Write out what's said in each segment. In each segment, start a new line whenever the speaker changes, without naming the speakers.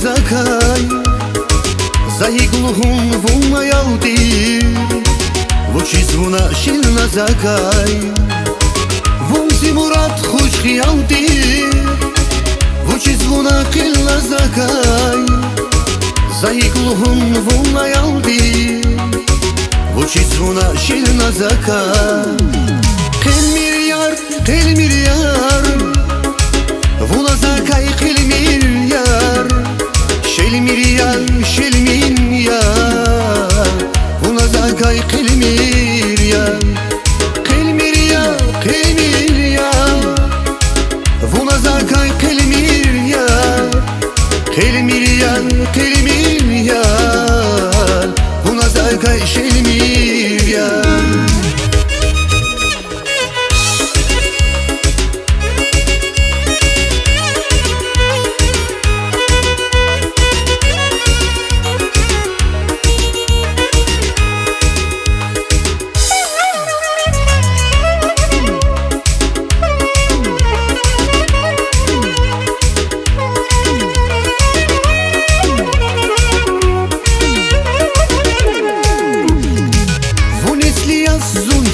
zakaj Zaigluhum vuma yaudir Vuchi zvuna shilna zakaj Vumzi murat khush yaudir Vuchi zvuna qilla zakaj Zaigluhum vuma yaudir Vuchi zvuna shilna zakaj Qil miryar Vuna zakaj qil miryar Shel min yar Vuna zakaj qil miryar Vuna zakaj qil miryar Vuna zakaj shel miryar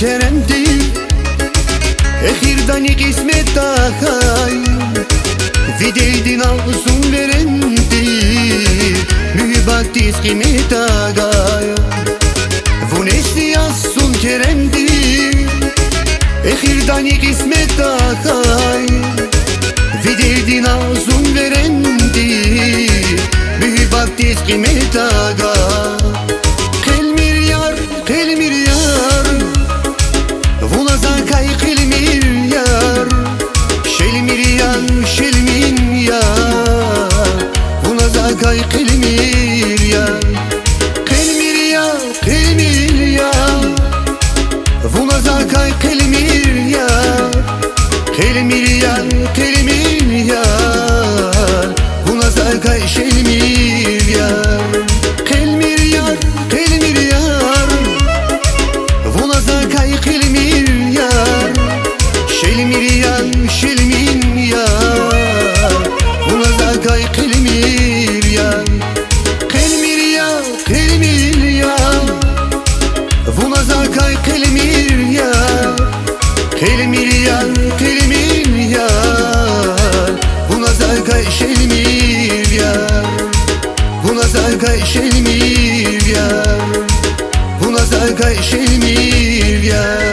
Keremdir Ehirdani qismet takay Videydin ağzun verendir Mühibaktiz kıymet agay Vunesli yazsun keremdir Ehirdani qismet takay Videydin ağzun verendir Mühibaktiz kıymet agay Qil miryar Vuna zakaj qil miryar Shel min yar Vuna zakaj qil miryar Vuna zakaj qil miryar Vuna zakaj shel miryar Vuna zakaj qil miryar Shel min yar Vuna zakaj qil miryar Vuna zakaj qil miryar Vuna zakaj shel miryar Vuna zakaj shel miryar Vuna zakaj shel miryar